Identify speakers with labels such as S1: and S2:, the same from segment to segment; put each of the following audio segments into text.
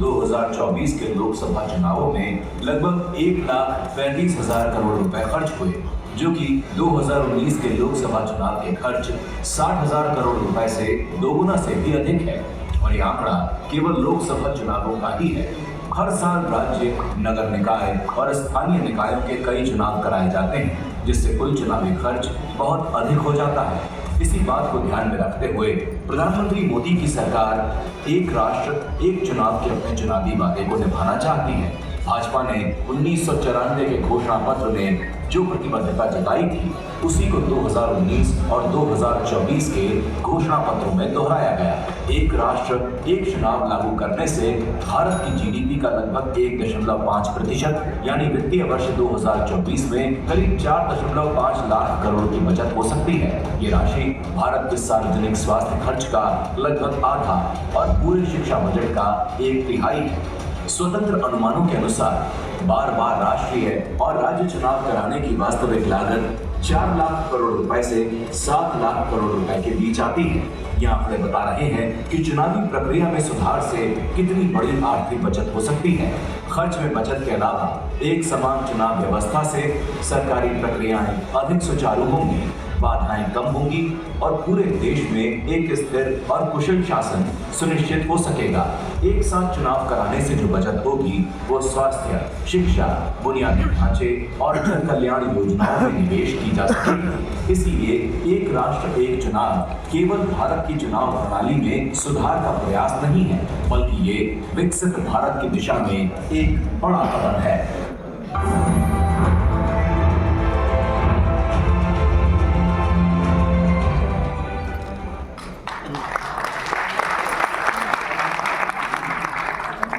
S1: 2024 के लोकसभा चुनावों में लगभग 1,35,000 करोड़ रुपए खर्च हुए, जो कि 2019 के लोकसभा चुनाव के खर्च 60,000 करोड़ रुपए से दोगुना से भी अधिक है। और यह आंकड़ा केवल लोकसभा चुनावों का ही है। हर साल राज्य, नगर निकाय और स्थानीय निकायों के कई चुनाव कराए जाते हैं, जिससे कुल चुनावी खर्च बहुत अधिक हो जाता है। इसी बात को ध्यान में रखते हुए प्रधानमंत्री मोदी की सरकार एक राष्ट्र एक चुनाव के अपने चुनावी वादे को निभाना चाहती है। भाजपा ने 1994 के घोषणा पत्र में जो प्रतिबद्धता जताई थी, उसी को 2019 और 2024 के घोषणा पत्रों में दोहराया गया। एक राष्ट्र एक चुनाव लागू करने से भारत की जीडीपी का लगभग 1.5% यानी वित्तीय वर्ष 2024 में करीब 4.5 लाख करोड़ की बचत हो सकती है। ये राशि भारत के सार्वजनिक स्वास्थ्य खर्च का लगभग आधा और पूरे शिक्षा बजट का 1/3 है। स्वतंत्र अनुमानों के अनुसार बार बार राष्ट्रीय और राज्य चुनाव कराने की वास्तविक लागत 4 लाख करोड़ रुपए से 7 लाख करोड़ रुपए के बीच आती है। ये आंकड़े बता रहे हैं कि चुनावी प्रक्रिया में सुधार से कितनी बड़ी आर्थिक बचत हो सकती है। खर्च में बचत के अलावा एक समान चुनाव व्यवस्था से सरकारी प्रक्रियाएं अधिक सुचारू होंगी, बाधाएं कम होंगी और पूरे देश में एक स्थिर और कुशल शासन सुनिश्चित हो सकेगा। एक साथ चुनाव कराने से जो बचत होगी वो स्वास्थ्य, शिक्षा, बुनियादी ढांचे और जन कल्याण योजनाओं में निवेश की जा सकेगी। इसीलिए एक राष्ट्र एक चुनाव केवल भारत की चुनाव प्रणाली में सुधार का प्रयास नहीं है, बल्कि ये विकसित भारत की दिशा में एक बड़ा कदम है।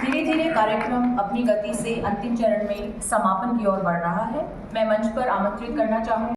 S2: धीरे धीरे कार्यक्रम अपनी गति से अंतिम चरण में समापन की ओर बढ़ रहा है। मैं मंच पर आमंत्रित करना चाहूंगी